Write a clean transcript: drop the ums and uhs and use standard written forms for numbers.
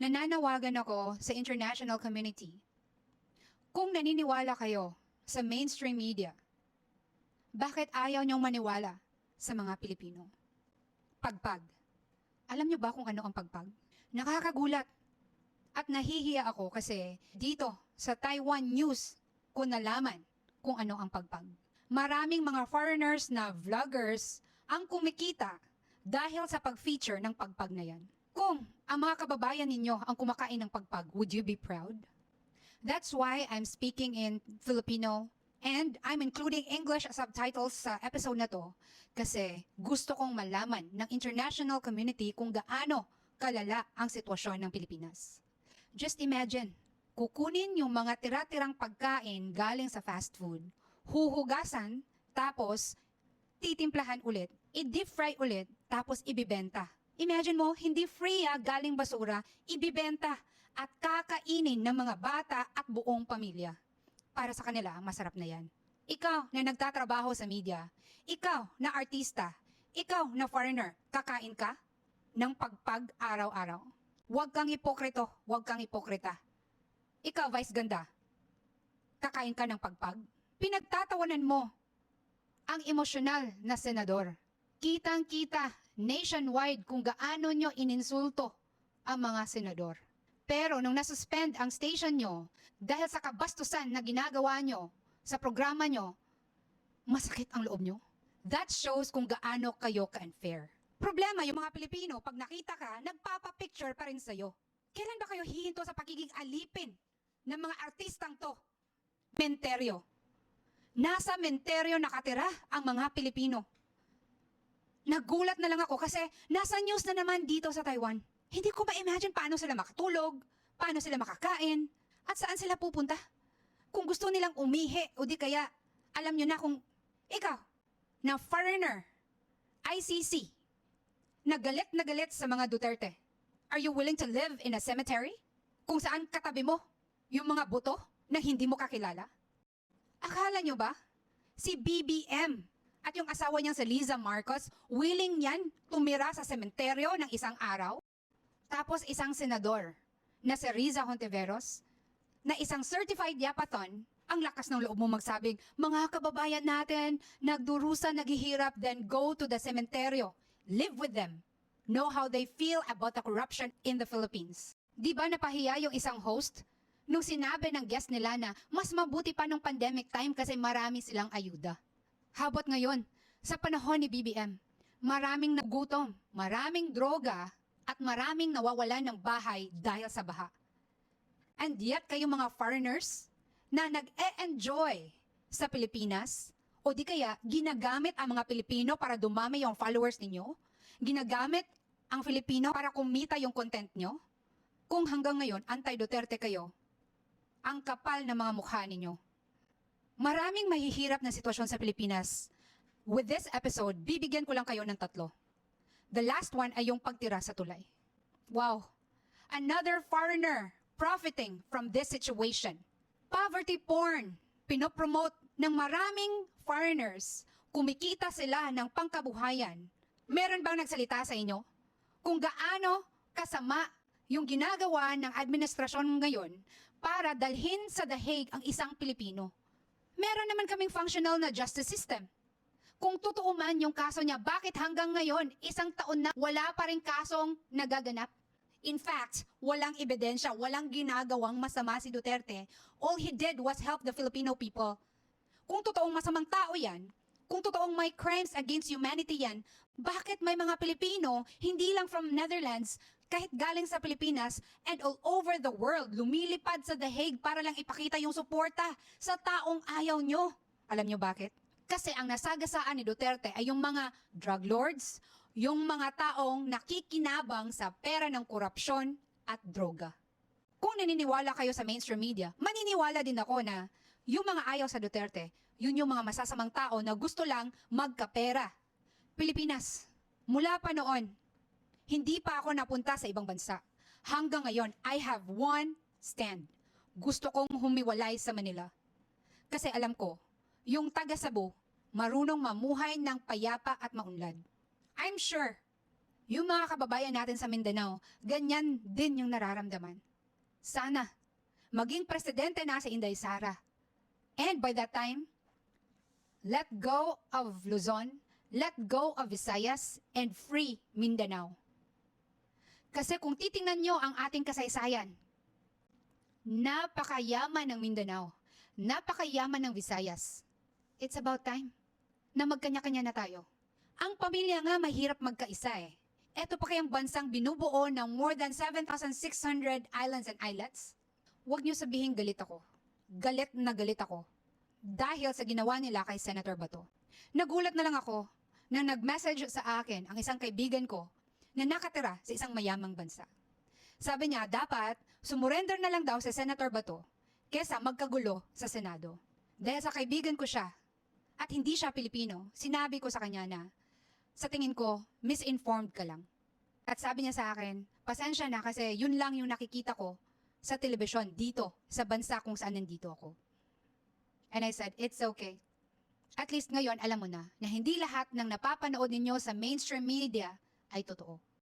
Nananawagan ako sa international community. Kung naniniwala kayo sa mainstream media, bakit ayaw niyong maniwala sa mga Pilipino? Pagpag. Alam niyo ba kung ano ang pagpag? Nakakagulat at nahihiya ako kasi dito sa Taiwan News ko nalaman kung ano ang pagpag. Maraming mga foreigners na vloggers ang kumikita dahil sa pag-feature ng pagpag na yan. Kung ang mga kababayan ninyo ang kumakain ng pagpag, would you be proud? That's why I'm speaking in Filipino and I'm including English subtitles sa episode na to kasi gusto kong malaman ng international community kung gaano kalala ang sitwasyon ng Pilipinas. Just imagine, kukunin yung mga tira-tirang pagkain galing sa fast food, huhugasan, tapos titimplahan ulit, i-deep fry ulit, tapos ibibenta. Imagine mo, hindi free galing basura, ibibenta at kakainin ng mga bata at buong pamilya. Para sa kanila, masarap na yan. Ikaw na nagtatrabaho sa media, ikaw na artista, ikaw na foreigner, kakain ka ng pagpag araw-araw. Huwag kang hipokrito, huwag kang hipokrita. Ikaw, vice ganda, kakain ka ng pagpag. Pinagtatawanan mo ang emosyonal na senador. Kitang-kita nationwide kung gaano nyo ininsulto ang mga senador. Pero nung nasuspend ang station nyo dahil sa kabastusan na ginagawa nyo sa programa nyo, masakit ang loob nyo. That shows kung gaano kayo ka-unfair. Problema yung mga Pilipino, pag nakita ka, nagpapapicture pa rin sa'yo. Kailan ba kayo hihinto sa pagiging alipin ng mga artistang to? Menteryo. Nasa menteryo nakatira ang mga Pilipino. Nagulat na lang ako kasi nasa news na naman dito sa Taiwan. Hindi ko ma-imagine paano sila makatulog, paano sila makakain, at saan sila pupunta. Kung gusto nilang umihi o di kaya, alam nyo na kung ikaw, na foreigner, ICC, na galit sa mga Duterte, are you willing to live in a cemetery? Kung saan katabi mo yung mga buto na hindi mo kakilala? Akala nyo ba, si BBM at yung asawa niyang si Liza Marcos, willing yan tumira sa sementeryo ng isang araw? Tapos isang senador na si Riza Hontiveros, na isang certified yapathon, ang lakas ng loob mo magsabing, mga kababayan natin, nagdurusa, naghihirap, then go to the sementeryo. Live with them. Know how they feel about the corruption in the Philippines. Di ba napahiya yung isang host nung sinabi ng guest nila na mas mabuti pa nung pandemic time kasi marami silang ayuda? Habot ngayon, sa panahon ni BBM, maraming nagutom, maraming droga, at maraming nawawalan ng bahay dahil sa baha. And yet, kayong mga foreigners na nag-e-enjoy sa Pilipinas, o di kaya ginagamit ang mga Pilipino para dumami yung followers ninyo, ginagamit ang Filipino para kumita yung content nyo, kung hanggang ngayon, anti-Duterte kayo, ang kapal ng mga mukha ninyo. Maraming mahihirap na sitwasyon sa Pilipinas. With this episode, bibigyan ko lang kayo ng 3. The last one ay yung pagtira sa tulay. Wow! Another foreigner profiting from this situation. Poverty porn. Pinopromote ng maraming foreigners. Kumikita sila ng pangkabuhayan. Meron bang nagsalita sa inyo kung gaano kasama yung ginagawa ng administrasyon ngayon para dalhin sa The Hague ang isang Pilipino? Meron naman kaming functional na justice system. Kung totoo man yung kaso niya, bakit hanggang ngayon, 1 taon na, wala pa rin kasong nagaganap? In fact, walang ebidensya, walang ginagawang masama si Duterte. All he did was help the Filipino people. Kung totoong masamang tao yan, kung totoong may crimes against humanity yan, bakit may mga Pilipino, hindi lang from Netherlands, kahit galing sa Pilipinas and all over the world, lumilipad sa The Hague para lang ipakita yung suporta sa taong ayaw nyo? Alam nyo bakit? Kasi ang nasagasaan ni Duterte ay yung mga drug lords, yung mga taong nakikinabang sa pera ng korupsyon at droga. Kung naniniwala kayo sa mainstream media, maniniwala din ako na yung mga ayaw sa Duterte, yun yung mga masasamang tao na gusto lang magkapera. Pilipinas, mula pa noon, hindi pa ako napunta sa ibang bansa. Hanggang ngayon, I have one stand. Gusto kong humiwalay sa Manila. Kasi alam ko, yung taga Cebu, marunong mamuhay ng payapa at maunlad. I'm sure Yung mga kababayan natin sa Mindanao, ganyan din yung nararamdaman. Sana, maging presidente na si Inday Sara. And by that time, let go of Luzon, let go of Visayas, and free Mindanao. Kasi kung titingnan nyo ang ating kasaysayan, napakayaman ng Mindanao, napakayaman ng Visayas. It's about time na magkanya-kanya na tayo. Ang pamilya nga mahirap magkaisa eh. Eto pa kayang bansang binubuo ng more than 7,600 islands and islets? Huwag niyo sabihin galit ako. Galit na galit ako. Dahil sa ginawa nila kay Senator Bato. Nagulat na lang ako nang nag-message sa akin ang isang kaibigan ko na nakatira sa isang mayamang bansa. Sabi niya, dapat sumurrender na lang daw si Senator Bato kesa magkagulo sa Senado. Dahil sa kaibigan ko siya at hindi siya Pilipino, sinabi ko sa kanya na, sa tingin ko, misinformed ka lang. At sabi niya sa akin, pasensya na kasi yun lang yung nakikita ko sa telebisyon dito, sa bansa kung saan nandito ako. And I said, it's okay. At least ngayon, alam mo na hindi lahat ng napapanood ninyo sa mainstream media ay totoo.